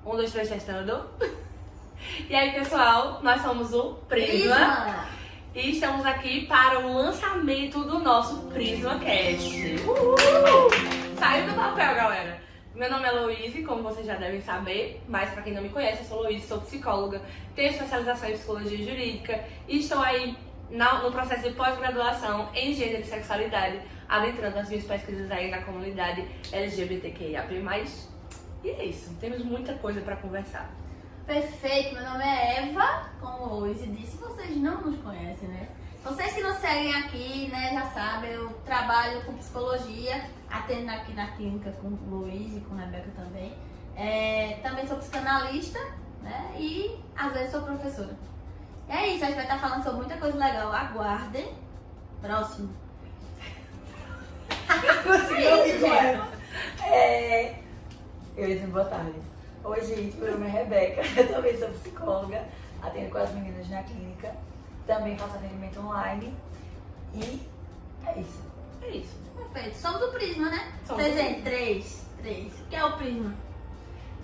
Um, dois, três, testando. E aí, pessoal, nós somos o Prisma. E estamos aqui para o lançamento do nosso PrismaCast. Saiu do papel, galera. Meu nome é Loise, como vocês já devem saber, mas para quem não me conhece, eu sou Loise, sou psicóloga, tenho especialização em psicologia jurídica e estou aí no processo de pós-graduação em gênero e sexualidade, adentrando as minhas pesquisas aí na comunidade LGBTQIAP+. E é isso, temos muita coisa para conversar. Perfeito, meu nome é Eva, como o Loise disse, vocês não nos conhecem, né? Vocês que nos seguem aqui, né, já sabem, eu trabalho com psicologia, atendo aqui na clínica com o Loise e com a Rebeca também. Também sou psicanalista, né, e às vezes sou professora. E é isso, a gente vai estar falando sobre muita coisa legal, aguardem. Próximo. Eu disse boa tarde. Oi, gente, meu nome é Rebeca, eu também sou psicóloga, atendo com as meninas na clínica, também faço atendimento online e é isso. É isso. Perfeito, somos do Prisma, né? Somos Vocês do veem, três. O que é o Prisma?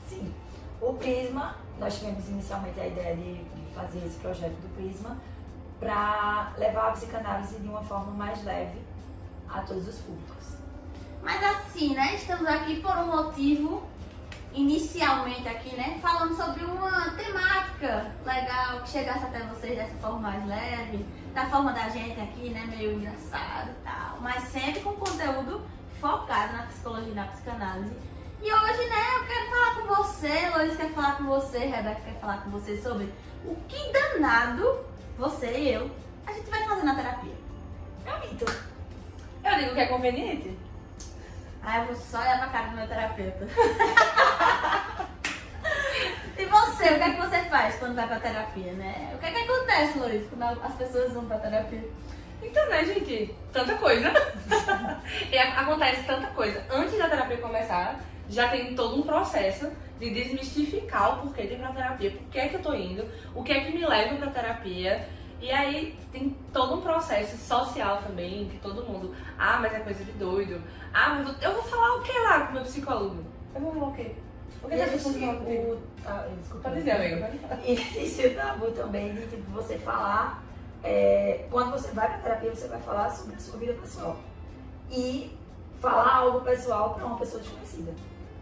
Sim, o Prisma, nós tivemos inicialmente a ideia de fazer esse projeto do Prisma para levar a psicanálise de uma forma mais leve a todos os públicos. Mas assim, né, estamos aqui por um motivo, inicialmente aqui, né, falando sobre uma temática legal, que chegasse até vocês dessa forma mais leve, da forma da gente aqui, né, meio engraçado e tal, mas sempre com conteúdo focado na psicologia e na psicanálise. E hoje, né, eu quero falar com você, Lois quer falar com você, Rebeca quer falar com você sobre o que danado, você e eu, a gente vai fazer na terapia. É um mito. Eu digo que é conveniente. Ah, eu vou só olhar pra cara do meu terapeuta. E você, o que é que você faz quando vai pra terapia, né? O que é que acontece, Luiz, quando as pessoas vão pra terapia? Então, né, gente? Tanta coisa. E acontece tanta coisa. Antes da terapia começar, já tem todo um processo de desmistificar o porquê de ir pra terapia, por que é que eu tô indo, o que é que me leva pra terapia. E aí tem todo um processo social também, que todo mundo, mas é coisa de doido. Mas eu vou falar o que lá com o meu psicólogo? Eu vou falar o quê? O que é que eu vou falar comigo? Desculpa. Pode dizer, amigo. Existe o tabu também de tipo, você falar, quando você vai pra terapia, você vai falar sobre a sua vida pessoal. E falar algo pessoal pra uma pessoa desconhecida.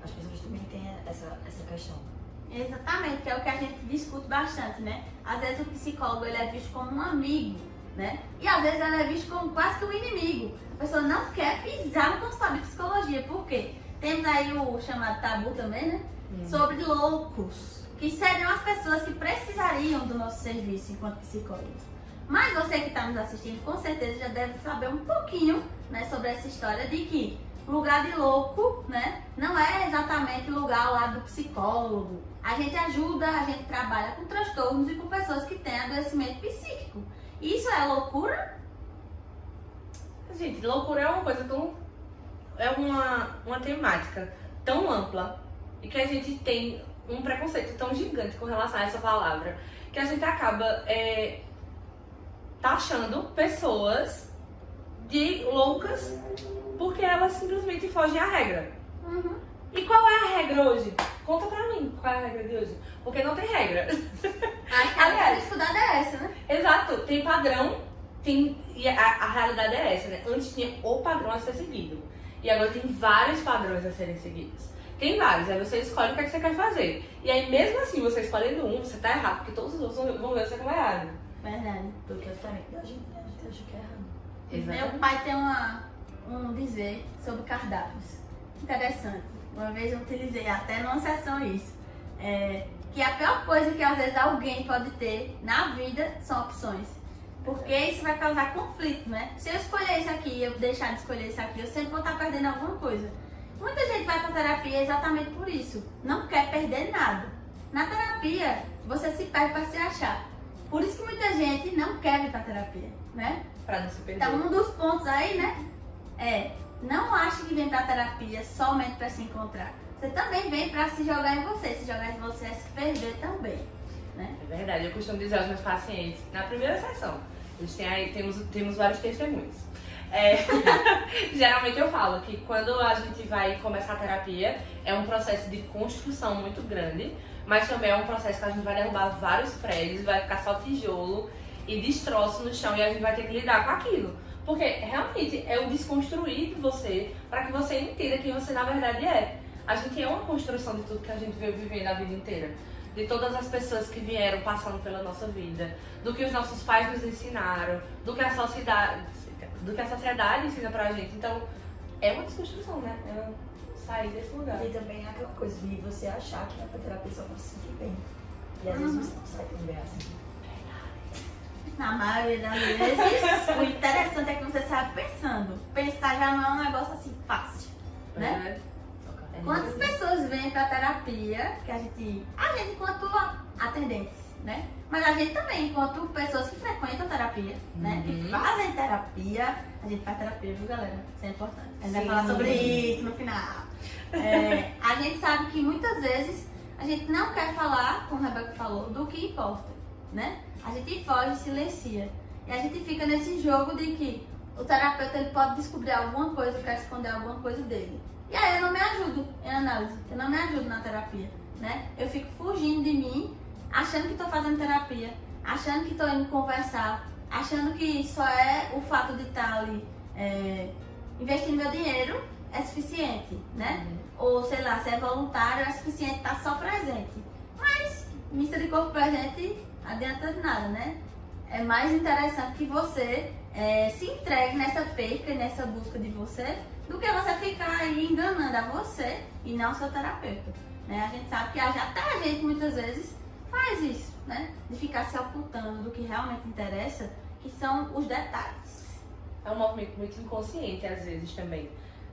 As pessoas também têm essa questão. Exatamente, que é o que a gente discute bastante, né? Às vezes o psicólogo ele é visto como um amigo, né? E às vezes ele é visto como quase que um inimigo. A pessoa não quer pisar no consultório de psicologia. Por quê? Temos aí o chamado tabu também, né? Sobre loucos, que seriam as pessoas que precisariam do nosso serviço enquanto psicólogos. Mas você que está nos assistindo, com certeza já deve saber um pouquinho, né, sobre essa história de que lugar de louco, né, não é exatamente o lugar lá do psicólogo. A gente ajuda, a gente trabalha com transtornos e com pessoas que têm adoecimento psíquico. Isso é loucura? Gente, loucura é uma coisa tão... É uma temática tão ampla e que a gente tem um preconceito tão gigante com relação a essa palavra, que a gente acaba taxando pessoas de loucas porque elas simplesmente fogem à regra. E qual é a regra hoje? Conta pra mim qual é a regra de hoje. Porque não tem regra. A dificuldade é essa, né? Exato, tem padrão, e a realidade é essa, né? Antes tinha o padrão a ser seguido. E agora tem vários padrões a serem seguidos. Tem vários, aí você escolhe o que, é que você quer fazer. E aí mesmo assim, você escolhendo um, você tá errado, porque todos os outros vão ver você como errado. Verdade. Porque é diferente da gente, né? A gente acha que é errado. Exatamente. Meu pai tem um dizer sobre cardápios. Interessante. Uma vez eu utilizei até numa sessão isso. Que a pior coisa que às vezes alguém pode ter na vida são opções. Porque isso vai causar conflito, né? Se eu escolher isso aqui e eu deixar de escolher isso aqui, eu sempre vou estar perdendo alguma coisa. Muita gente vai pra terapia exatamente por isso. Não quer perder nada. Na terapia, você se perde pra se achar. Por isso que muita gente não quer vir pra terapia, né? Pra não se perder. Então, um dos pontos aí, né, não ache que vem pra terapia somente pra se encontrar. Você também vem pra se jogar em você. Se jogar em você é se perder também, né? É verdade, eu costumo dizer aos meus pacientes, na primeira sessão, temos vários testemunhos. Geralmente eu falo que quando a gente vai começar a terapia, é um processo de construção muito grande, mas também é um processo que a gente vai derrubar vários prédios, vai ficar só tijolo e destroço no chão e a gente vai ter que lidar com aquilo. Porque realmente é o desconstruir de você para que você entenda quem você na verdade é. A gente é uma construção de tudo que a gente veio vivendo a vida inteira. De todas as pessoas que vieram passando pela nossa vida, do que os nossos pais nos ensinaram, do que a sociedade ensina pra gente. Então, é uma desconstrução, né? É sair desse lugar. E também é aquela coisa de você achar que vai pra terapia só pra se sentir bem. E às vezes você não sai tão bem assim. Na maioria das vezes, o interessante é que você sai pensando. Pensar já não é um negócio assim fácil, né? Quantas pessoas vêm pra terapia, que a gente enquanto atendentes, né? Mas a gente também, enquanto pessoas que frequentam terapia, né? Que fazem terapia, a gente faz terapia, viu, galera? Isso é importante. A gente vai falar sobre isso no final. A gente sabe que muitas vezes a gente não quer falar, como a Rebeca falou, do que importa, né? A gente foge, silencia. E a gente fica nesse jogo de que o terapeuta ele pode descobrir alguma coisa, quer esconder alguma coisa dele. E aí eu não me ajudo em análise, eu não me ajudo na terapia, né? Eu fico fugindo de mim, achando que estou fazendo terapia, achando que estou indo conversar, achando que só é o fato de estar ali investindo meu dinheiro é suficiente, né? Ou sei lá, se é voluntário é suficiente estar só presente. Mas missa de corpo presente adianta de nada, né? É mais interessante que você se entregue nessa perca e nessa busca de você do que você ficar aí enganando a você e não seu terapeuta, né? A gente sabe que até a gente muitas vezes faz isso, né? De ficar se ocultando do que realmente interessa, que são os detalhes. É um movimento muito inconsciente às vezes também,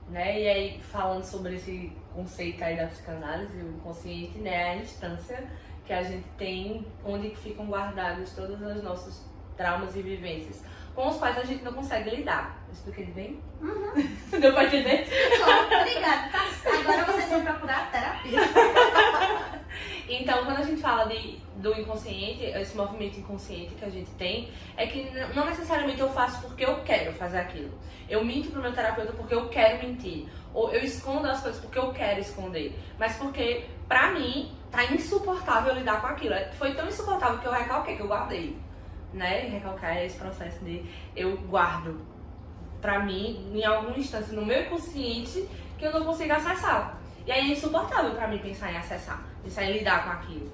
né? E aí falando sobre esse conceito aí da psicanálise, o inconsciente, né? É a instância que a gente tem onde ficam guardados todos os nossos traumas e vivências com os quais a gente não consegue lidar. Eu expliquei bem? Deu pra entender? Bom, obrigada. Agora vocês vão procurar terapia. Então, quando a gente fala do inconsciente, esse movimento inconsciente que a gente tem, é que não necessariamente eu faço porque eu quero fazer aquilo. Eu minto pro meu terapeuta porque eu quero mentir. Ou eu escondo as coisas porque eu quero esconder. Mas porque, pra mim, tá insuportável lidar com aquilo. Foi tão insuportável que eu recalquei, que eu guardei. Né? Recalcar é esse processo de eu guardo pra mim, em alguma instância no meu inconsciente, que eu não consigo acessar. E aí é insuportável pra mim pensar em acessar, pensar em lidar com aquilo.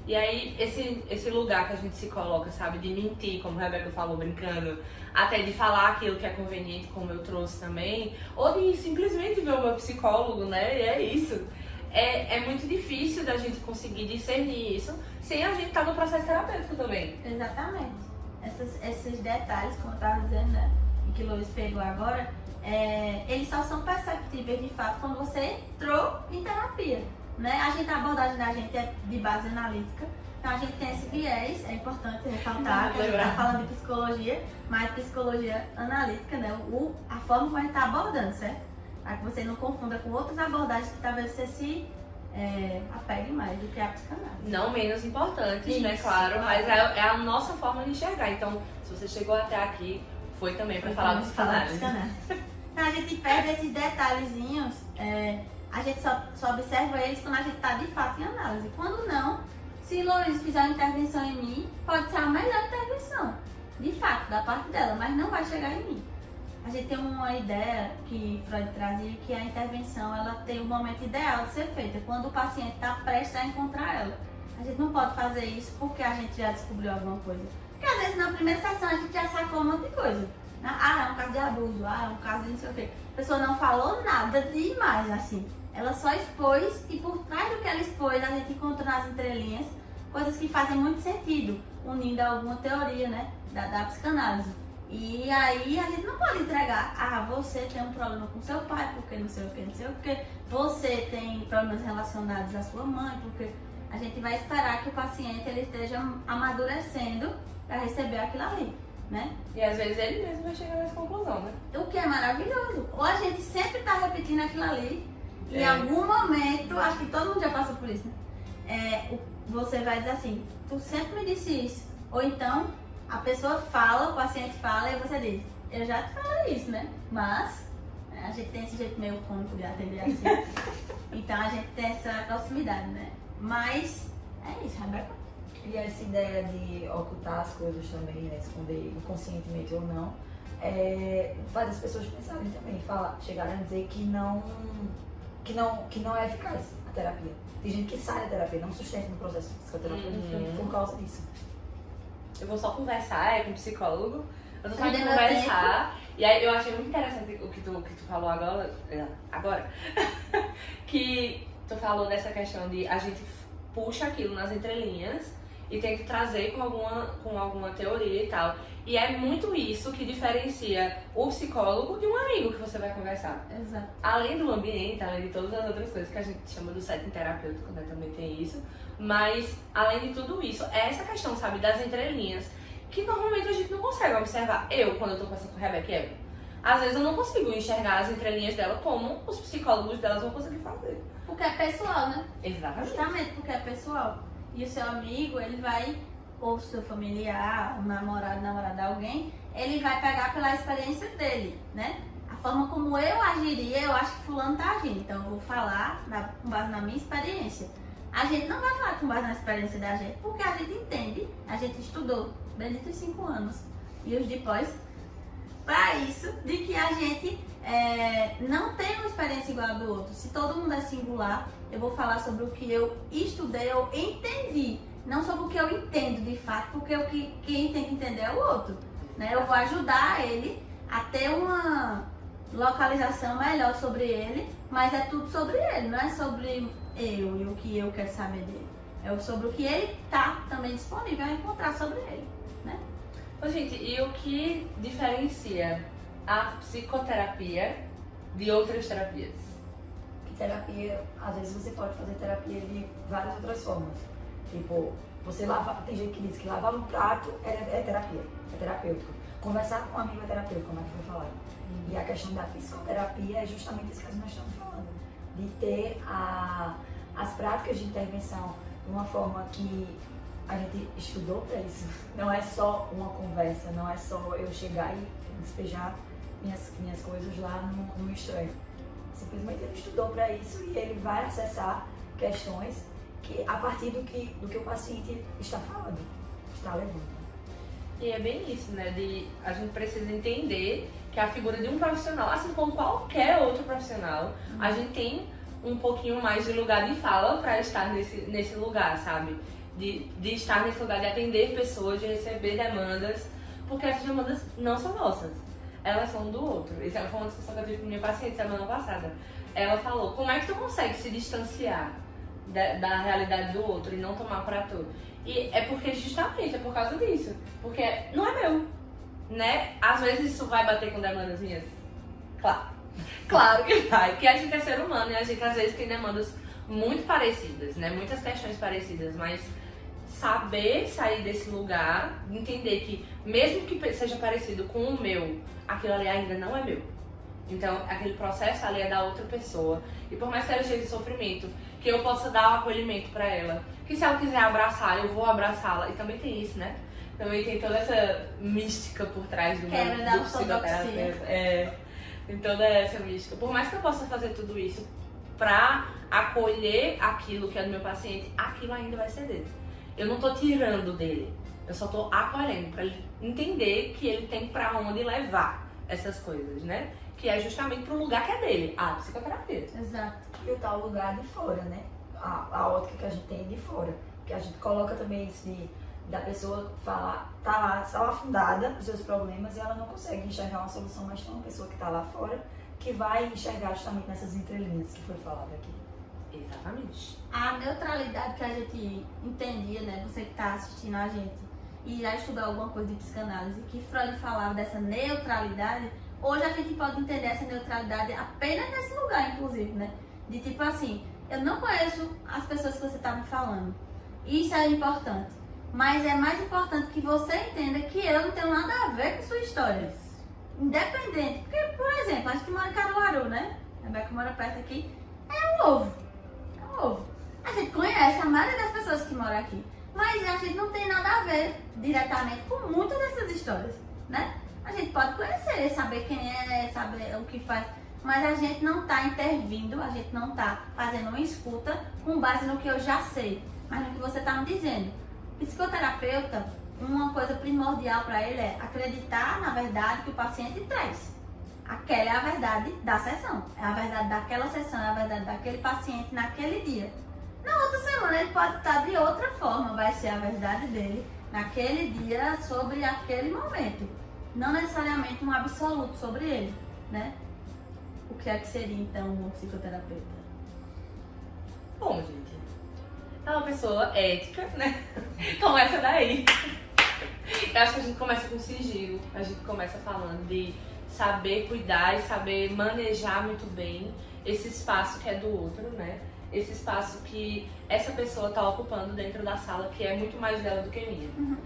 E aí esse lugar que a gente se coloca, sabe, de mentir, como a Rebeca falou, brincando, até de falar aquilo que é conveniente, como eu trouxe também, ou de simplesmente ver o meu psicólogo, né? E é isso. É muito difícil da gente conseguir discernir isso sem a gente estar no processo terapêutico também. Exatamente. Esses detalhes, como eu estava dizendo, né, e que o Luiz pegou agora, eles só são perceptíveis de fato quando você entrou em terapia, né? A abordagem da gente é de base analítica, então a gente tem esse viés, é importante ressaltar que a gente está falando de psicologia, mas psicologia analítica, né? A forma como a gente está abordando, certo? Para que você não confunda com outras abordagens que talvez você se apegue mais do que a psicanálise. Não menos importantes, Isso, né? Claro, mas é a nossa forma de enxergar. Então, se você chegou até aqui, foi também para falar de psicanálise. Então, a gente perde esses detalhezinhos, a gente só observa eles quando a gente está de fato em análise. Quando não, se Lourdes fizer uma intervenção em mim, pode ser a melhor intervenção, de fato, da parte dela, mas não vai chegar em mim. A gente tem uma ideia que Freud trazia, que a intervenção ela tem um momento ideal de ser feita, quando o paciente está prestes a encontrar ela. A gente não pode fazer isso porque a gente já descobriu alguma coisa. Porque às vezes na primeira sessão a gente já sacou um monte de coisa. É um caso de abuso, é um caso de não sei o quê. A pessoa não falou nada demais, assim. Ela só expôs e por trás do que ela expôs, a gente encontrou nas entrelinhas coisas que fazem muito sentido, unindo a alguma teoria, né, da psicanálise. E aí a gente não pode entregar, você tem um problema com seu pai, porque não sei o que, você tem problemas relacionados à sua mãe, porque a gente vai esperar que o paciente ele esteja amadurecendo para receber aquilo ali, né? E às vezes ele mesmo vai chegar nessa conclusão, né? O que é maravilhoso. Ou a gente sempre está repetindo aquilo ali, e em algum momento, acho que todo mundo já passou por isso, né? Você vai dizer assim, tu sempre me disse isso. Ou então, a pessoa fala, o paciente fala e você diz, eu já te falei isso, né? Mas a gente tem esse jeito meio cômico de atender assim. Então a gente tem essa proximidade, né? Mas é isso, Rebeca. E essa ideia de ocultar as coisas também, né? Esconder inconscientemente ou não, faz as pessoas pensarem também, chegarem a dizer que não é eficaz a terapia. Tem gente que sai da terapia, não sustenta no processo de psicoterapia por causa disso. Eu vou só conversar com o psicólogo, eu tô só indo Perdendo conversar. E aí eu achei muito interessante o que tu falou agora que tu falou dessa questão de a gente puxa aquilo nas entrelinhas e tem que trazer com alguma teoria e tal. E é muito isso que diferencia o psicólogo de um amigo que você vai conversar. Exato. Além do ambiente, além de todas as outras coisas que a gente chama do setting terapêutico, né? Também tem isso. Mas, além de tudo isso, é essa questão, sabe, das entrelinhas, que normalmente a gente não consegue observar. Quando eu tô conversando com a Rebeca, às vezes eu não consigo enxergar as entrelinhas dela como os psicólogos delas vão conseguir fazer. Porque é pessoal, né? Exatamente. Justamente porque é pessoal. E o seu amigo, ele vai, ou o seu familiar, o namorado, namorada, alguém, ele vai pegar pela experiência dele, né? A forma como eu agiria, eu acho que fulano tá agindo. Então eu vou falar com base na minha experiência. A gente não vai falar com base na experiência da gente, porque a gente entende, a gente estudou, benditos 5 anos, e os de pós, para isso, de que a gente não tem uma experiência igual a do outro. Se todo mundo é singular, eu vou falar sobre o que eu estudei, eu entendi, não sobre o que eu entendo de fato, porque quem tem que entender é o outro, né? Eu vou ajudar ele a ter uma localização melhor sobre ele, mas é tudo sobre ele, não é sobre eu e o que eu quero saber dele. É sobre o que ele tá também disponível a encontrar sobre ele, né? Ô, gente, e o que diferencia a psicoterapia de outras terapias? Que terapia, às vezes você pode fazer terapia de várias outras formas. Tipo, você tem gente que diz que lavar um prato é terapia, é terapêutico. Conversar com um amigo é terapêutico, como é que foi falado. E a questão da psicoterapia é justamente isso que nós estamos falando. De ter as práticas de intervenção de uma forma que a gente estudou para isso. Não é só uma conversa, não é só eu chegar e despejar minhas coisas lá no estranho. Simplesmente ele estudou para isso e ele vai acessar questões que, a partir do que o paciente está falando, está levando. E é bem isso, né? A gente precisa entender que a figura de um profissional, assim como qualquer outro profissional, a gente tem um pouquinho mais de lugar de fala para estar nesse lugar, sabe? De estar nesse lugar de atender pessoas, de receber demandas, porque essas demandas não são nossas, elas são do outro. Essa foi uma discussão que eu tive com minha paciente semana passada. Ela falou, como é que tu consegue se distanciar da realidade do outro e não tomar pra tu? E é porque justamente é por causa disso, porque não é meu, né? Às vezes isso vai bater com demandas minhas? Claro que vai, porque a gente é ser humano e a gente às vezes tem demandas muito parecidas, né? Muitas questões parecidas, mas saber sair desse lugar, entender que mesmo que seja parecido com o meu, aquilo ali ainda não é meu. Então, aquele processo ali é da outra pessoa. E por mais que ela esteja em sofrimento, que eu possa dar o acolhimento pra ela, que se ela quiser abraçar, eu vou abraçá-la. E também tem isso, né? Também tem toda essa mística por trás do psicoterapeuta. Tem toda essa mística. Por mais que eu possa fazer tudo isso pra acolher aquilo que é do meu paciente, aquilo ainda vai ser dele. Eu não tô tirando dele, eu só tô acolhendo pra ele entender que ele tem pra onde levar essas coisas, né? Que é justamente pro lugar que é dele, a psicoterapia. Exato. E o tal lugar de fora, né? A ótica que a gente tem de fora. Que a gente coloca também isso da pessoa falar, tá lá afundada nos seus problemas e ela não consegue enxergar uma solução, mas tem uma pessoa que tá lá fora que vai enxergar justamente nessas entrelinhas que foi falado aqui. Exatamente. A neutralidade que a gente entendia, né? Você que tá assistindo a gente e já estudou alguma coisa de psicanálise, que Freud falava dessa neutralidade, hoje a gente pode entender essa neutralidade apenas nesse lugar, inclusive, né? De tipo assim, eu não conheço as pessoas que você tá me falando. Isso é importante. Mas é mais importante que você entenda que eu não tenho nada a ver com sua história. Independente. Porque, por exemplo, a gente mora em Caruaru, né? A Rebeca mora perto aqui. É um ovo. A gente conhece a maioria das pessoas que moram aqui, mas a gente não tem nada a ver diretamente com muitas dessas histórias, né? A gente pode conhecer, saber quem é, saber o que faz, mas a gente não está intervindo, a gente não está fazendo uma escuta com base no que eu já sei, mas no que você está me dizendo. Psicoterapeuta, uma coisa primordial para ele é acreditar na verdade que o paciente traz. Aquela é a verdade da sessão, é a verdade daquela sessão, é a verdade daquele paciente naquele dia. Na outra semana ele pode estar de outra forma, vai ser a verdade dele naquele dia sobre aquele momento. Não necessariamente um absoluto sobre ele, né? O que é que seria então um psicoterapeuta? Bom, gente, é uma pessoa ética, né? Começa daí. Eu acho que a gente começa com sigilo, a gente começa falando de saber cuidar e saber manejar muito bem esse espaço que é do outro, né? Esse espaço que essa pessoa está ocupando dentro da sala, que é muito mais dela do que minha. Uhum.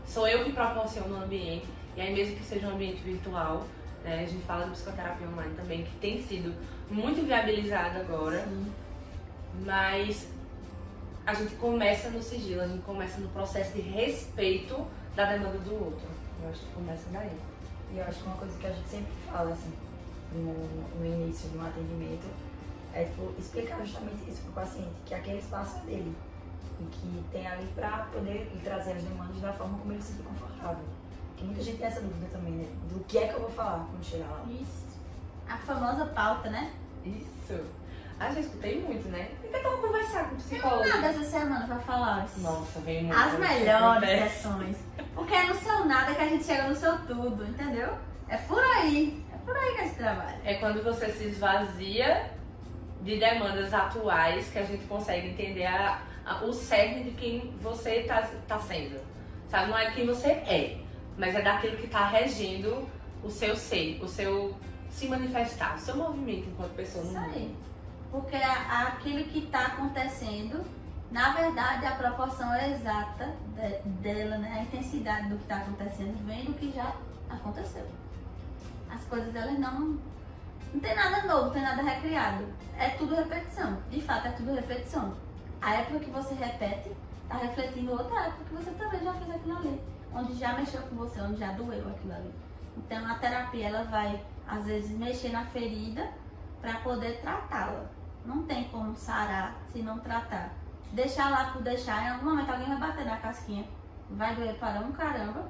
Sou eu que proporciono o ambiente, e aí mesmo que seja um ambiente virtual, né? A gente fala de psicoterapia online também, que tem sido muito viabilizada agora. Sim. Mas a gente começa no sigilo, a gente começa no processo de respeito da demanda do outro. Eu acho que começa daí. E eu acho que uma coisa que a gente sempre fala, assim, no início de um atendimento, é tipo, explicar justamente isso pro paciente, que aquele espaço é dele. E que tem ali pra poder lhe trazer as demandas da forma como ele se sentir confortável. Porque muita gente tem essa dúvida também, né? Do que é que eu vou falar quando chegar lá. Isso. A famosa pauta, né? Isso! Ah, já escutei muito, né? Tem que conversar com o Tem psicólogo. nada essa semana pra falar. Nossa, vem muito. As melhores acontece. sessões. Porque é no seu nada que a gente chega no seu tudo, entendeu? É por aí que a gente trabalha. É quando você se esvazia de demandas atuais que a gente consegue entender o cerne de quem você tá sendo. Sabe? Não é quem você é, mas é daquilo que tá regendo o seu ser, o seu se manifestar, o seu movimento enquanto pessoa no Isso mundo. aí. Porque aquilo que está acontecendo, na verdade, a proporção exata dela, né? A intensidade do que está acontecendo vem do que já aconteceu. As coisas, elas não tem nada novo, não tem nada recriado. É tudo repetição. De fato, é tudo repetição. A época que você repete, está refletindo outra época que você também já fez aquilo ali. Onde já mexeu com você, onde já doeu aquilo ali. Então, a terapia, ela vai, às vezes, mexer na ferida para poder tratá-la. Não tem como sarar se não tratar. Deixar lá por deixar, em algum momento alguém vai bater na casquinha, vai doer para um caramba,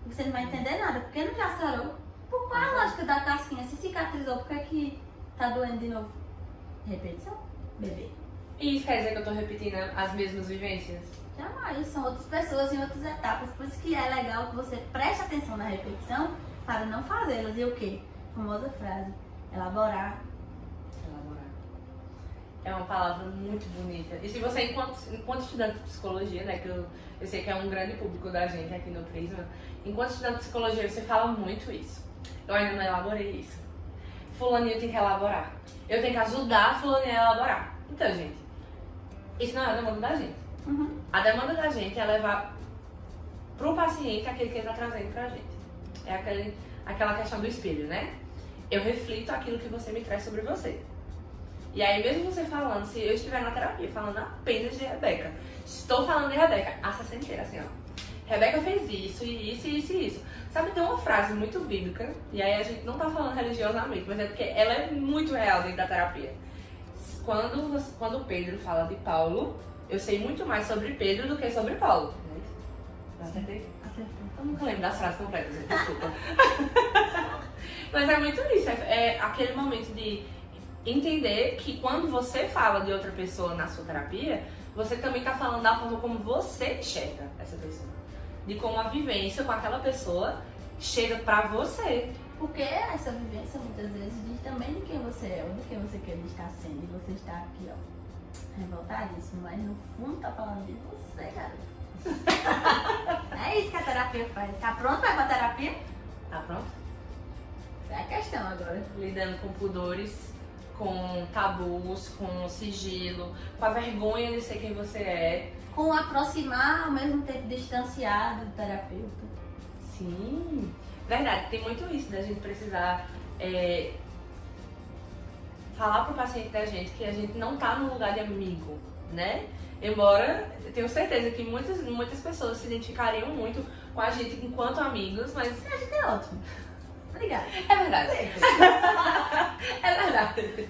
e você não vai entender nada, porque não já sarou. Por qual é a lógica da casquinha? Se cicatrizou, por que é que tá doendo de novo? Repetição, bebê. E isso quer dizer que eu tô repetindo as mesmas vivências? Jamais, são outras pessoas em outras etapas, por isso que é legal que você preste atenção na repetição para não fazê-las. E o quê? Famosa frase, elaborar. É uma palavra muito bonita. E se você, enquanto estudante de psicologia, né, que eu sei que é um grande público da gente aqui no Prisma, enquanto estudante de psicologia você fala muito isso. Eu ainda não elaborei isso. Fulaninho tem que elaborar. Eu tenho que ajudar a fulaninha a elaborar. Então, gente, isso não é a demanda da gente. Uhum. A demanda da gente é levar pro paciente aquele que ele tá trazendo pra gente. É aquela questão do espelho, né? Eu reflito aquilo que você me traz sobre você. E aí, mesmo você falando, se eu estiver na terapia falando apenas de Rebeca, estou falando de Rebeca, a sessão inteira, assim, ó. Rebeca fez isso, e isso, e isso, e isso. Sabe, tem uma frase muito bíblica, e aí a gente não tá falando religiosamente, mas é porque ela é muito real dentro da terapia. Quando Pedro fala de Paulo, eu sei muito mais sobre Pedro do que sobre Paulo. Não acertei? Acertou. Eu nunca lembro das frases completas, gente, desculpa. Mas é muito isso, é aquele momento de entender que quando você fala de outra pessoa na sua terapia, você também está falando da forma como você enxerga essa pessoa. De como a vivência com aquela pessoa chega pra você. Porque essa vivência muitas vezes diz também de quem você é ou de quem você quer estar sendo. E você está aqui, ó, revoltadíssimo, mas no fundo tá falando de você, garoto. É isso que a terapia faz. Tá pronto para ir pra terapia? Tá pronto? É a questão agora. Lidando com pudores, com tabus, com sigilo, com a vergonha de ser quem você é. Com aproximar, ao mesmo tempo distanciar do terapeuta. Sim, verdade, tem muito isso da gente precisar falar pro paciente da gente que a gente não tá no lugar de amigo, né? Embora eu tenho certeza que muitas pessoas se identificariam muito com a gente enquanto amigos, mas A gente é ótimo. Obrigada. É verdade. É verdade.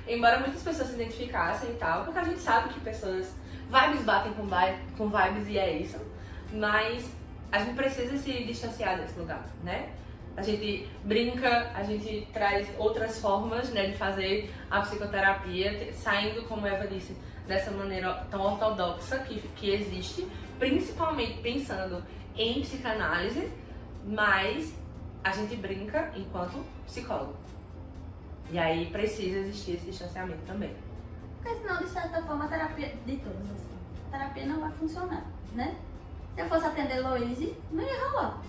Embora muitas pessoas se identificassem e tal, porque a gente sabe que pessoas, vibes batem com vibes e é isso, mas a gente precisa se distanciar desse lugar, né? A gente brinca, a gente traz outras formas, né, de fazer a psicoterapia, saindo, como a Eva disse, dessa maneira tão ortodoxa que existe, principalmente pensando em psicanálise, mas a gente brinca enquanto psicólogo. E aí precisa existir esse distanciamento também. Porque senão, de certa forma, a terapia de todos, assim, a terapia não vai funcionar, né? Se eu fosse atender Loise, não ia rolar.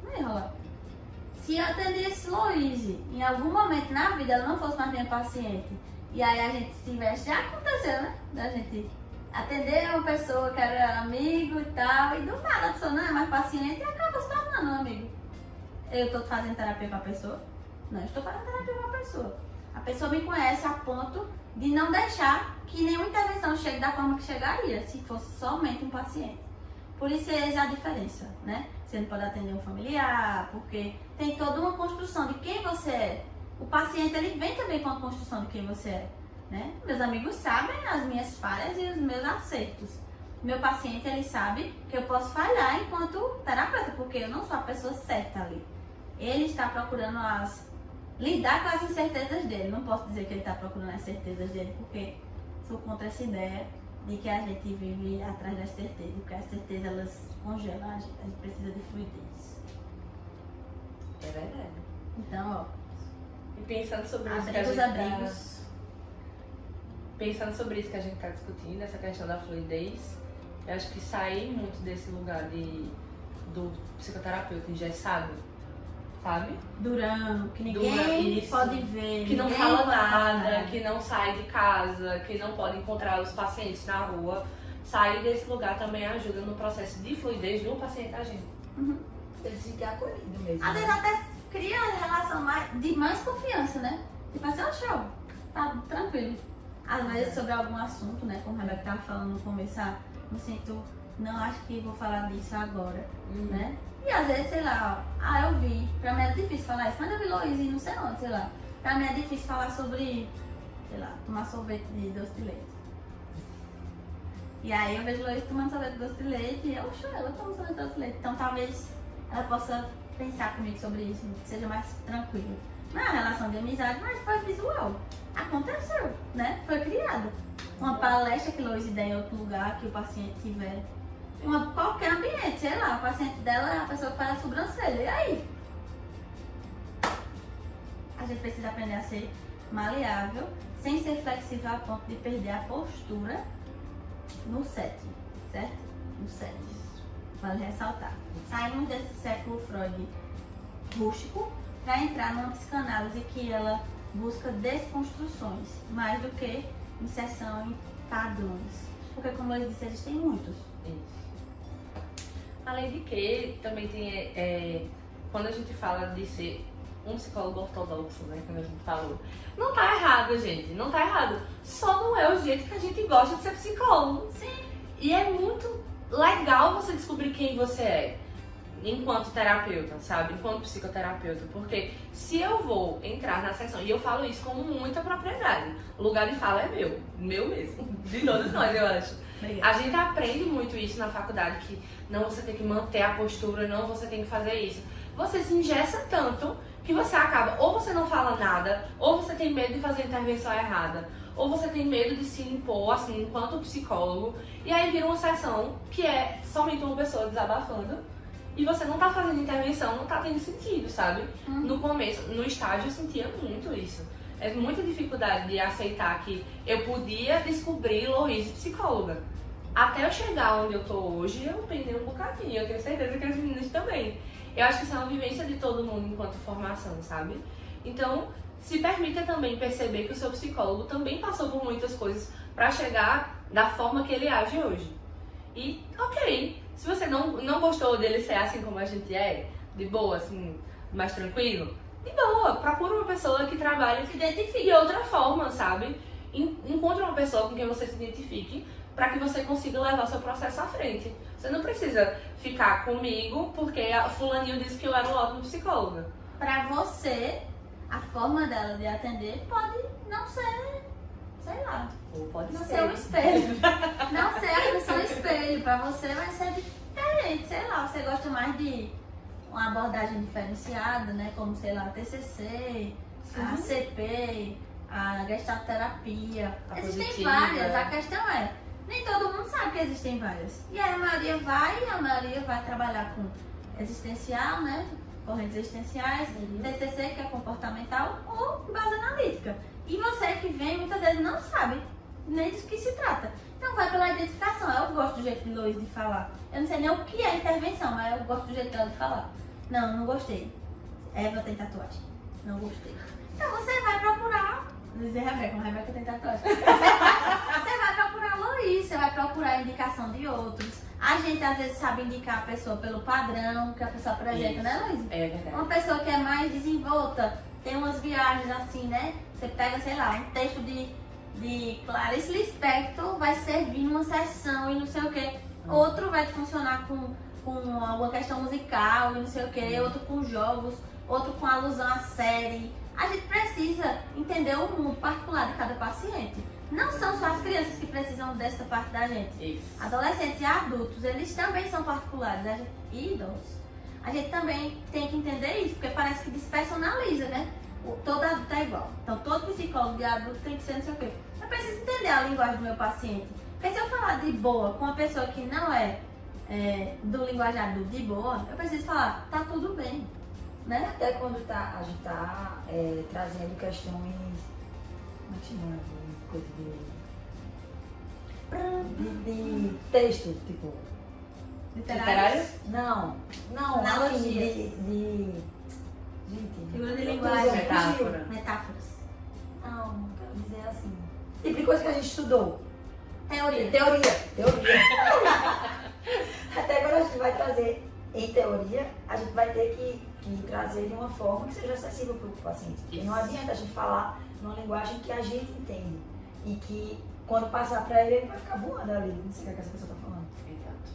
Não ia rolar. Se eu atendesse Loise, em algum momento na vida ela não fosse mais minha paciente, e aí a gente se tivesse, já aconteceu, né? Da gente atender uma pessoa que era amigo e tal, e do nada a pessoa não é mais paciente e acaba se tornando um amigo. Eu estou fazendo terapia com a pessoa? Não, eu estou fazendo terapia com a pessoa. A pessoa me conhece a ponto de não deixar que nenhuma intervenção chegue da forma que chegaria, se fosse somente um paciente. Por isso é a diferença, né? Você não pode atender um familiar, porque tem toda uma construção de quem você é. O paciente, ele vem também com a construção de quem você é, né? Meus amigos sabem as minhas falhas e os meus acertos. Meu paciente, ele sabe que eu posso falhar enquanto terapeuta, porque eu não sou a pessoa certa ali. Ele está procurando lidar com as incertezas dele. Não posso dizer que ele está procurando as certezas dele, porque sou contra essa ideia de que a gente vive atrás das certezas, porque as certezas, elas congelam a gente precisa de fluidez. É verdade. Então, ó, E pensando sobre isso que a abriga os gente abrigos. Pensando sobre isso que a gente está discutindo, essa questão da fluidez, eu acho que sair muito desse lugar do psicoterapeuta engessado, sabe? Durão, que ninguém Isso. pode ver. Que não ninguém fala pode falar nada, que não sai de casa, que não pode encontrar os pacientes na rua. Sair desse lugar também ajuda no processo de fluidez do paciente a gente. Uhum. Ele se sentir acolhido mesmo. Às vezes até cria uma relação de mais confiança, né? Tipo assim, ó, show, tá tranquilo. Às vezes sobre algum assunto, né? Como a Rebeca estava falando no começo, me sinto, não acho que vou falar disso agora, né? E às vezes, sei lá, eu vi, pra mim é difícil falar isso, mas eu vi Loise não sei onde, sei lá. Pra mim é difícil falar sobre, sei lá, tomar sorvete de doce de leite. E aí eu vejo Loise tomando sorvete de doce de leite e eu, show, ela toma sorvete de doce de leite. Então talvez ela possa pensar comigo sobre isso, que seja mais tranquilo. Não é uma relação de amizade, mas foi visual. Aconteceu, né? Foi criado. Uma palestra que Loise der em outro lugar, que o paciente tiver. Qualquer ambiente, sei lá, o paciente dela é a pessoa que faz a sobrancelha. E aí? A gente precisa aprender a ser maleável, sem ser flexível a ponto de perder a postura no setting, certo? No setting. Vale ressaltar. Saímos desse século Freud rústico para entrar numa psicanálise que ela busca desconstruções, mais do que inserção em padrões. Porque, como eu disse, existem muitos. Isso. Além de que, também tem, quando a gente fala de ser um psicólogo ortodoxo, né, como a gente falou, não tá errado, gente, não tá errado. Só não é o jeito que a gente gosta de ser psicólogo. Sim. E é muito legal você descobrir quem você é enquanto terapeuta, sabe? Enquanto psicoterapeuta. Porque se eu vou entrar na sessão, e eu falo isso com muita propriedade, o lugar de fala é meu mesmo, de todos nós, eu acho. Obrigada. A gente aprende muito isso na faculdade, que não, você tem que manter a postura, não, você tem que fazer isso. Você se engessa tanto que você acaba, ou você não fala nada, ou você tem medo de fazer a intervenção errada, ou você tem medo de se impor, assim, enquanto psicólogo, e aí vira uma sessão que é somente uma pessoa desabafando, e você não tá fazendo intervenção, não tá tendo sentido, sabe? No começo, no estágio, eu sentia muito isso. É muita dificuldade de aceitar que eu podia descobrir Loise psicóloga. Até eu chegar onde eu tô hoje, eu pendei um bocadinho. Eu tenho certeza que as meninas também. Eu acho que isso é uma vivência de todo mundo enquanto formação, sabe? Então, se permita também perceber que o seu psicólogo também passou por muitas coisas pra chegar da forma que ele age hoje. E, ok, se você não gostou dele ser assim como a gente é, de boa, assim, mais tranquilo, de boa, procura uma pessoa que trabalhe Se identifique. de outra forma, sabe? Encontre uma pessoa com quem você se identifique para que você consiga levar seu processo à frente. Você não precisa ficar comigo porque a fulaninho disse que eu era uma ótima psicóloga. pra você, a forma dela de atender pode não ser, sei lá, Ou pode não ser. ser um espelho. Não ser a pessoa espelho. Pra você vai ser diferente, sei lá, você gosta mais de uma abordagem diferenciada, né? Como, sei lá, a TCC, a CP, a gestalterapia. A Existem positiva. várias, a questão é, nem todo mundo sabe que existem várias. E aí a maioria vai trabalhar com existencial, né? Correntes existenciais, TCC, que é comportamental, ou base analítica. E você que vem, muitas vezes não sabe nem do que se trata. Então vai pela identificação. Eu gosto do jeito de Luiz de falar. Eu não sei nem o que é intervenção, mas eu gosto do jeito dela de falar. Não gostei. Eva tem tatuagem. Não gostei. Então você vai procurar Luiz e Rebeca tem tatuagem. Você vai procurar Luiz, você vai procurar a indicação de outros. A gente às vezes sabe indicar a pessoa pelo padrão que a pessoa apresenta, Isso. né, Luiz? É verdade. Uma pessoa que é mais desenvolta, tem umas viagens assim, né? Você pega, sei lá, um texto de Clarice Lispector, vai servir numa sessão e não sei o quê. Outro vai funcionar com alguma questão musical e não sei o quê. Outro com jogos, outro com alusão à série. A gente precisa entender o mundo particular de cada paciente. Não são só as crianças que precisam dessa parte da gente. Isso. Adolescentes e adultos, eles também são particulares, e idosos. A gente também tem que entender isso, porque parece que despersonaliza, né? Todo adulto é igual. Então, todo psicólogo de adulto tem que ser não sei o quê. Eu preciso entender a linguagem do meu paciente. Porque se eu falar de boa com uma pessoa que não é do linguajar de boa, eu preciso falar, tá tudo bem, né? Até quando a gente tá trazendo questões. Como é que chama? Coisa de texto, tipo. Literário? Não, Analogias. assim, gente. Figura de linguagem. Metáfora. Metáforas. Não quero dizer assim. Tipo de coisa que a gente estudou. Teoria. Teoria. Até quando a gente vai trazer em teoria, a gente vai ter que trazer de uma forma que seja acessível para o paciente. Porque não adianta a gente falar numa linguagem que a gente entende. E que quando passar para ele vai ficar voando ali. Não sei o que essa pessoa está falando. Exato.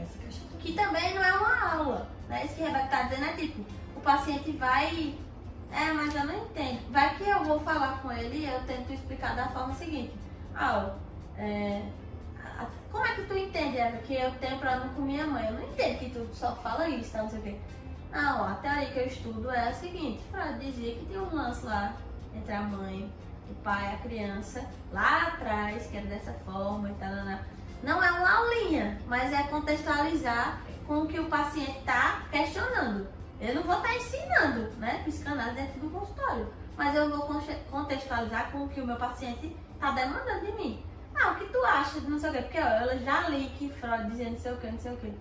Essa questão. Que também não é uma aula, né? Isso que a Rebeca tá dizendo é tipo, o paciente vai, mas eu não entendo. Vai que eu vou falar com ele e eu tento explicar da forma seguinte. Como é que tu entende, Eva, que eu tenho problema com minha mãe? Eu não entendo que tu só fala isso, tá? Não sei o quê. A teoria que eu estudo é a seguinte, Freud dizia que tem um lance lá entre a mãe, o pai, a criança, lá atrás, que era dessa forma e tal, não é uma aulinha, mas é contextualizar com o que o paciente está questionando. Eu não vou estar ensinando, né, psicanálise dentro do consultório, mas eu vou contextualizar com o que o meu paciente está demandando de mim. O que tu acha de não sei o quê? Porque eu já li que Freud dizia não sei o quê.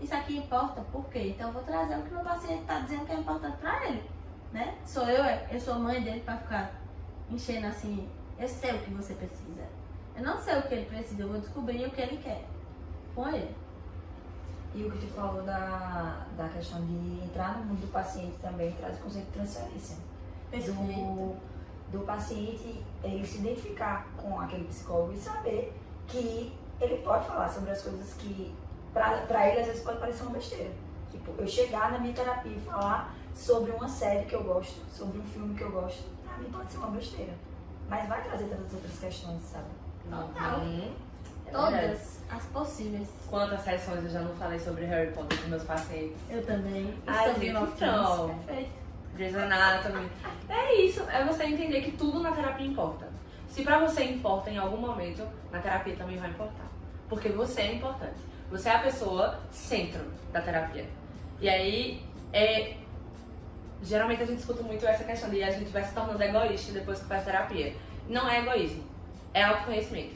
Isso aqui importa, por quê? Então eu vou trazer o que o meu paciente está dizendo que é importante para ele, né? Eu sou mãe dele para ficar enchendo assim, eu sei o que você precisa. Eu não sei o que ele precisa, eu vou descobrir o que ele quer com ele. E o que tu falou da questão de entrar no mundo do paciente também traz o conceito de transferência. Do paciente ele se identificar com aquele psicólogo e saber que ele pode falar sobre as coisas que pra ele às vezes pode parecer uma besteira. Tipo, eu chegar na minha terapia e falar sobre uma série que eu gosto, sobre um filme que eu gosto, pra mim pode ser uma besteira. Mas vai trazer todas as outras questões, sabe? Total. É verdade. Todas as possíveis. Quantas sessões eu já não falei sobre Harry Potter com meus pacientes? Eu também. Ai, sobre gente, Game of então. Thrones. Perfeito. Grey's Anatomy. É isso, é você entender que tudo na terapia importa. Se pra você importa em algum momento, na terapia também vai importar. Porque você é importante. Você é a pessoa centro da terapia. E aí, geralmente a gente escuta muito essa questão de a gente vai se tornando egoísta depois que faz terapia. Não é egoísmo, é autoconhecimento.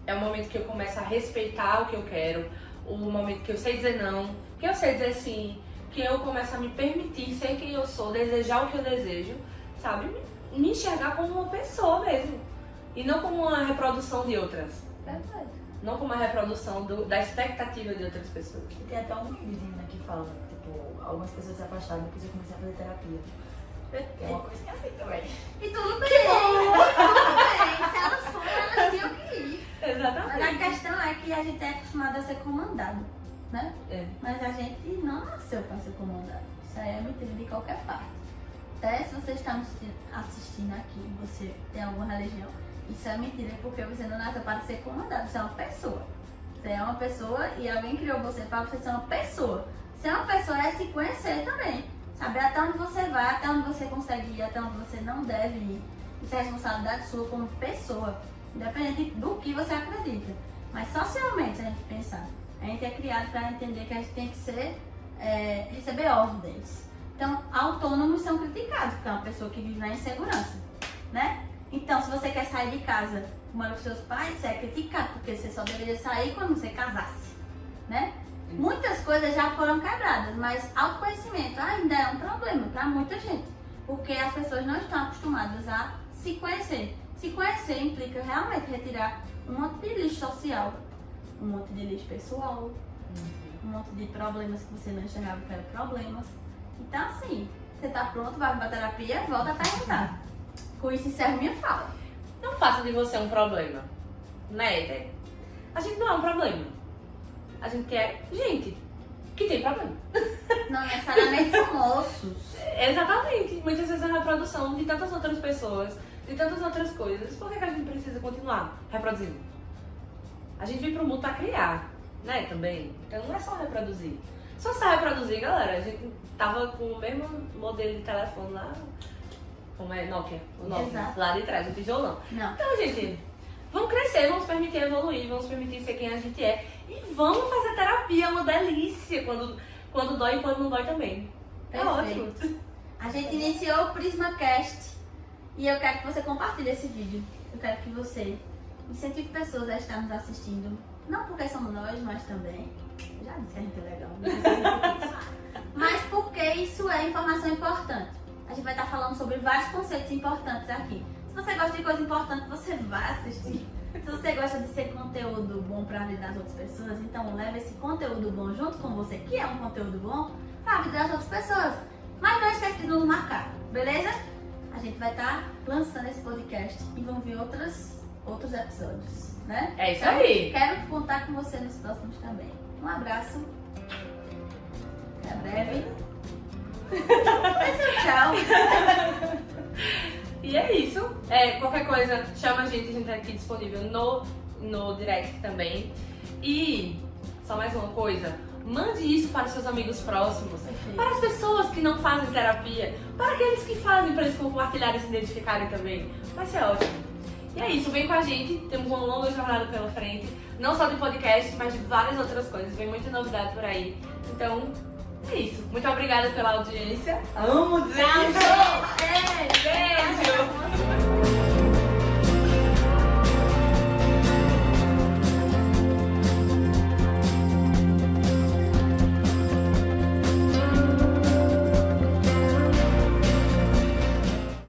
É o momento que eu começo a respeitar o que eu quero, o momento que eu sei dizer não, que eu sei dizer sim, que eu começo a me permitir ser quem eu sou, desejar o que eu desejo, sabe? Me enxergar como uma pessoa mesmo. E não como uma reprodução de outras. Perfeito. Não como uma reprodução da expectativa de outras pessoas. E tem até um videozinho né, que fala, tipo, algumas pessoas se afastaram depois eu comecei a fazer terapia. Que é uma coisa que é assim também. E tudo bem. Tudo bem. Se elas foram, elas tinham que ir. Mas Exatamente. a questão é que a gente é acostumado a ser comandado, né? É. Mas a gente não nasceu para ser comandado. Isso aí é mentira de qualquer parte. Até se você está assistindo aqui, você tem alguma religião, isso é mentira porque você não nasceu para ser comandado, você é uma pessoa. Você é uma pessoa e alguém criou você para você ser uma pessoa. Ser uma pessoa é se conhecer também. Saber até onde você vai, até onde você consegue ir, até onde você não deve ir. Isso é responsabilidade sua como pessoa, independente do que você acredita. Mas socialmente, se a gente pensar, a gente é criado para entender que a gente tem que ser, receber ordens. Então, autônomos são criticados, porque é uma pessoa que vive na insegurança, né? Então, se você quer sair de casa mora com seus pais, você é criticado, porque você só deveria sair quando você casasse, né? Muitas coisas já foram quebradas, mas autoconhecimento ainda é um problema para muita gente, porque as pessoas não estão acostumadas a se conhecer. Se conhecer implica realmente retirar um monte de lixo social, um monte de lixo pessoal, um monte de problemas que você não enxergava que eram problemas. Então, assim, você tá pronto, vai pra terapia, volta a perguntar. Com isso, encerro minha fala. Não faça de você um problema, né, Eder? A gente não é um problema. A gente é gente que tem problema. Não necessariamente são ossos. Exatamente. Muitas vezes é a reprodução de tantas outras pessoas, de tantas outras coisas. Por que a gente precisa continuar reproduzindo? A gente veio pro mundo pra criar, né, também. Então não é só reproduzir. Só reproduzir, galera. A gente tava com o mesmo modelo de telefone lá, como é Nokia, o Nokia, Exato. lá de trás, o tijolão. Não. Então, gente, vamos crescer, vamos permitir evoluir, vamos permitir ser quem a gente é. E vamos fazer terapia, é uma delícia, quando dói e quando não dói também. É Perfeito. ótimo. A gente iniciou o PrismaCast e eu quero que você compartilhe esse vídeo. Eu quero que você incentive pessoas a estar nos assistindo. Não porque somos nós, mas também. Eu já disse que a gente é legal, não precisa repetir isso. Mas porque isso é informação importante. A gente vai estar falando sobre vários conceitos importantes aqui. Se você gosta de coisa importante, você vai assistir. Se você gosta de ser conteúdo bom para a vida das outras pessoas, então leve esse conteúdo bom junto com você, que é um conteúdo bom, para a vida das outras pessoas. Mas não esquece de nos marcar, beleza? A gente vai estar lançando esse podcast e vão vir outros episódios, né? É isso aí. Quero contar com você nos próximos também. Um abraço. Até breve. Esse é o tchau. E é isso. Qualquer coisa, chama a gente tá aqui disponível no direct também. E só mais uma coisa, mande isso para os seus amigos próximos, para as pessoas que não fazem terapia, para aqueles que fazem, para eles compartilharem e se identificarem também. Vai ser ótimo. E é isso, vem com a gente, temos uma longa jornada pela frente, não só de podcast, mas de várias outras coisas, vem muita novidade por aí. Então, é isso. Muito obrigada pela audiência. Amo dizer isso. Beijo. Beijo.